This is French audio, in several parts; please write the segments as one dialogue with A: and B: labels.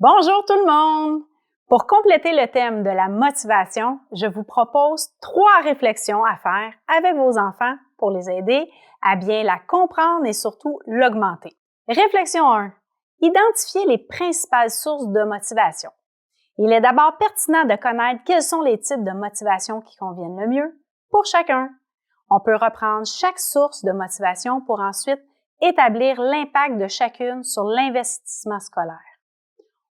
A: Bonjour tout le monde! Pour compléter le thème de la motivation, je vous propose 3 réflexions à faire avec vos enfants pour les aider à bien la comprendre et surtout l'augmenter. Réflexion 1. Identifiez les principales sources de motivation. Il est d'abord pertinent de connaître quels sont les types de motivation qui conviennent le mieux pour chacun. On peut reprendre chaque source de motivation pour ensuite établir l'impact de chacune sur l'investissement scolaire.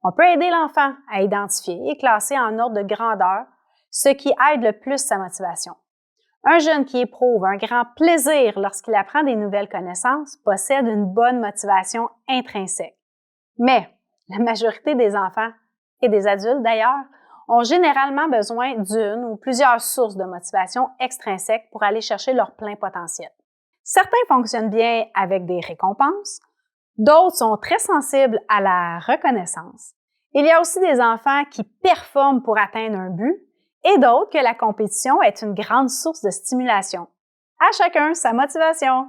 A: On peut aider l'enfant à identifier et classer en ordre de grandeur ce qui aide le plus sa motivation. Un jeune qui éprouve un grand plaisir lorsqu'il apprend des nouvelles connaissances possède une bonne motivation intrinsèque. Mais la majorité des enfants, et des adultes d'ailleurs, ont généralement besoin d'une ou plusieurs sources de motivation extrinsèques pour aller chercher leur plein potentiel. Certains fonctionnent bien avec des récompenses, d'autres sont très sensibles à la reconnaissance. Il y a aussi des enfants qui performent pour atteindre un but et d'autres que la compétition est une grande source de stimulation. À chacun sa motivation.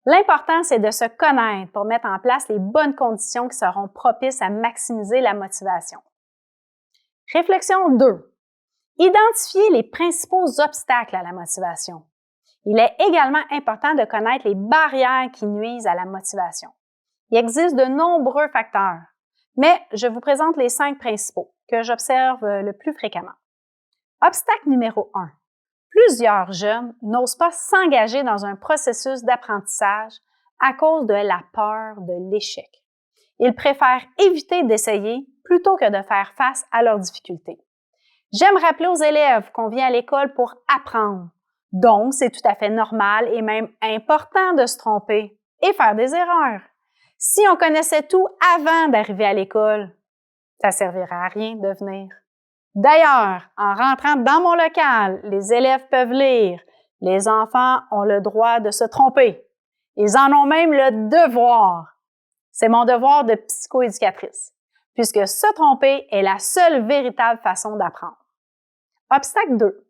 A: L'important, c'est de se connaître pour mettre en place les bonnes conditions qui seront propices à maximiser la motivation. Réflexion 2. Identifiez les principaux obstacles à la motivation. Il est également important de connaître les barrières qui nuisent à la motivation. Il existe de nombreux facteurs, mais je vous présente les 5 principaux que j'observe le plus fréquemment. Obstacle numéro 1. Plusieurs jeunes n'osent pas s'engager dans un processus d'apprentissage à cause de la peur de l'échec. Ils préfèrent éviter d'essayer plutôt que de faire face à leurs difficultés. J'aime rappeler aux élèves qu'on vient à l'école pour apprendre. Donc, c'est tout à fait normal et même important de se tromper et faire des erreurs. Si on connaissait tout avant d'arriver à l'école, ça ne servirait à rien de venir. D'ailleurs, en rentrant dans mon local, les élèves peuvent lire. Les enfants ont le droit de se tromper. Ils en ont même le devoir. C'est mon devoir de psychoéducatrice, puisque se tromper est la seule véritable façon d'apprendre. Obstacle 2.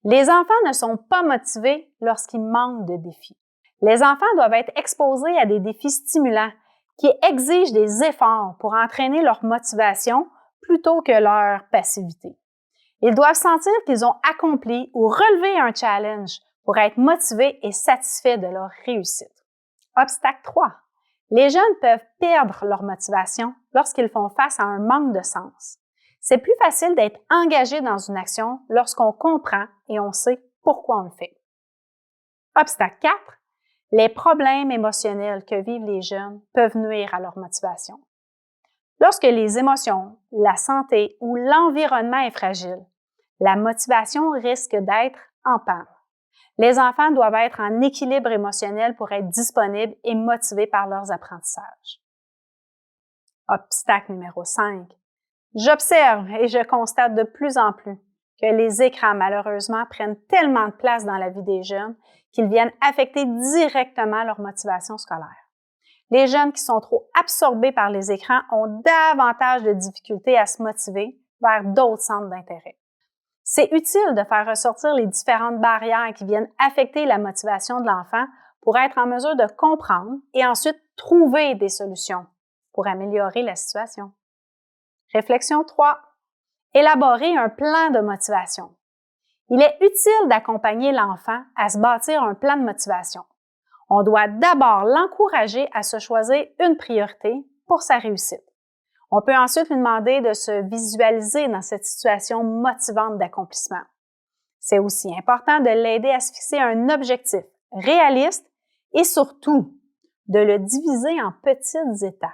A: Les enfants ne sont pas motivés lorsqu'ils manquent de défis. Les enfants doivent être exposés à des défis stimulants qui exigent des efforts pour entraîner leur motivation plutôt que leur passivité. Ils doivent sentir qu'ils ont accompli ou relevé un challenge pour être motivés et satisfaits de leur réussite. Obstacle 3. Les jeunes peuvent perdre leur motivation lorsqu'ils font face à un manque de sens. C'est plus facile d'être engagé dans une action lorsqu'on comprend et on sait pourquoi on le fait. Obstacle 4. Les problèmes émotionnels que vivent les jeunes peuvent nuire à leur motivation. Lorsque les émotions, la santé ou l'environnement est fragile, la motivation risque d'être en panne. Les enfants doivent être en équilibre émotionnel pour être disponibles et motivés par leurs apprentissages. Obstacle numéro 5. J'observe et je constate de plus en plus que les écrans, malheureusement, prennent tellement de place dans la vie des jeunes qu'ils viennent affecter directement leur motivation scolaire. Les jeunes qui sont trop absorbés par les écrans ont davantage de difficultés à se motiver vers d'autres centres d'intérêt. C'est utile de faire ressortir les différentes barrières qui viennent affecter la motivation de l'enfant pour être en mesure de comprendre et ensuite trouver des solutions pour améliorer la situation. Réflexion 3. Élaborer un plan de motivation. Il est utile d'accompagner l'enfant à se bâtir un plan de motivation. On doit d'abord l'encourager à se choisir une priorité pour sa réussite. On peut ensuite lui demander de se visualiser dans cette situation motivante d'accomplissement. C'est aussi important de l'aider à se fixer un objectif réaliste et surtout de le diviser en petites étapes.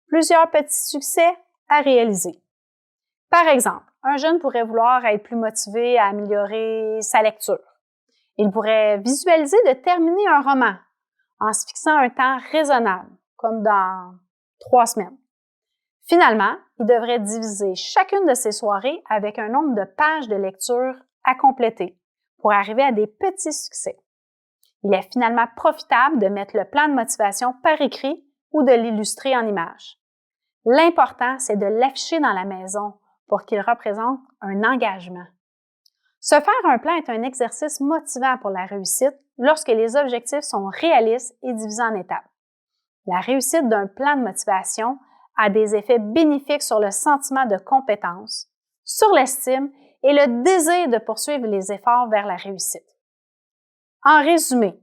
A: Plusieurs petits succès à réaliser. Par exemple, un jeune pourrait vouloir être plus motivé à améliorer sa lecture. Il pourrait visualiser de terminer un roman en se fixant un temps raisonnable, comme dans 3 semaines. Finalement, il devrait diviser chacune de ses soirées avec un nombre de pages de lecture à compléter pour arriver à des petits succès. Il est finalement profitable de mettre le plan de motivation par écrit ou de l'illustrer en images. L'important, c'est de l'afficher dans la maison pour qu'il représente un engagement. Se faire un plan est un exercice motivant pour la réussite lorsque les objectifs sont réalistes et divisés en étapes. La réussite d'un plan de motivation a des effets bénéfiques sur le sentiment de compétence, sur l'estime et le désir de poursuivre les efforts vers la réussite. En résumé,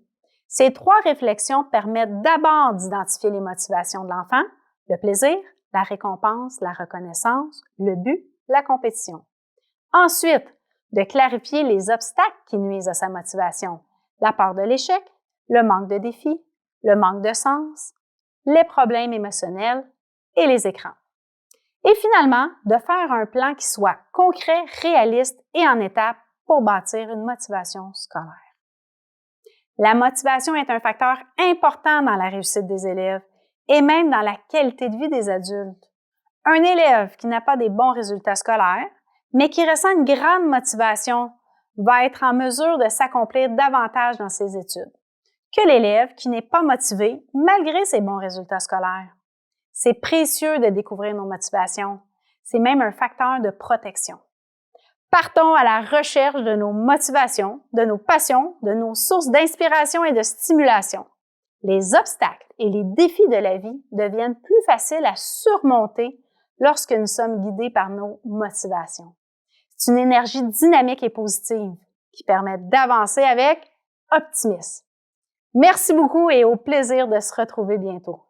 A: ces 3 réflexions permettent d'abord d'identifier les motivations de l'enfant, le plaisir, la récompense, la reconnaissance, le but, la compétition. Ensuite, de clarifier les obstacles qui nuisent à sa motivation, la peur de l'échec, le manque de défis, le manque de sens, les problèmes émotionnels et les écrans. Et finalement, de faire un plan qui soit concret, réaliste et en étapes pour bâtir une motivation scolaire. La motivation est un facteur important dans la réussite des élèves et même dans la qualité de vie des adultes. Un élève qui n'a pas des bons résultats scolaires, mais qui ressent une grande motivation, va être en mesure de s'accomplir davantage dans ses études que l'élève qui n'est pas motivé malgré ses bons résultats scolaires. C'est précieux de découvrir nos motivations. C'est même un facteur de protection. Partons à la recherche de nos motivations, de nos passions, de nos sources d'inspiration et de stimulation. Les obstacles et les défis de la vie deviennent plus faciles à surmonter lorsque nous sommes guidés par nos motivations. C'est une énergie dynamique et positive qui permet d'avancer avec optimisme. Merci beaucoup et au plaisir de se retrouver bientôt.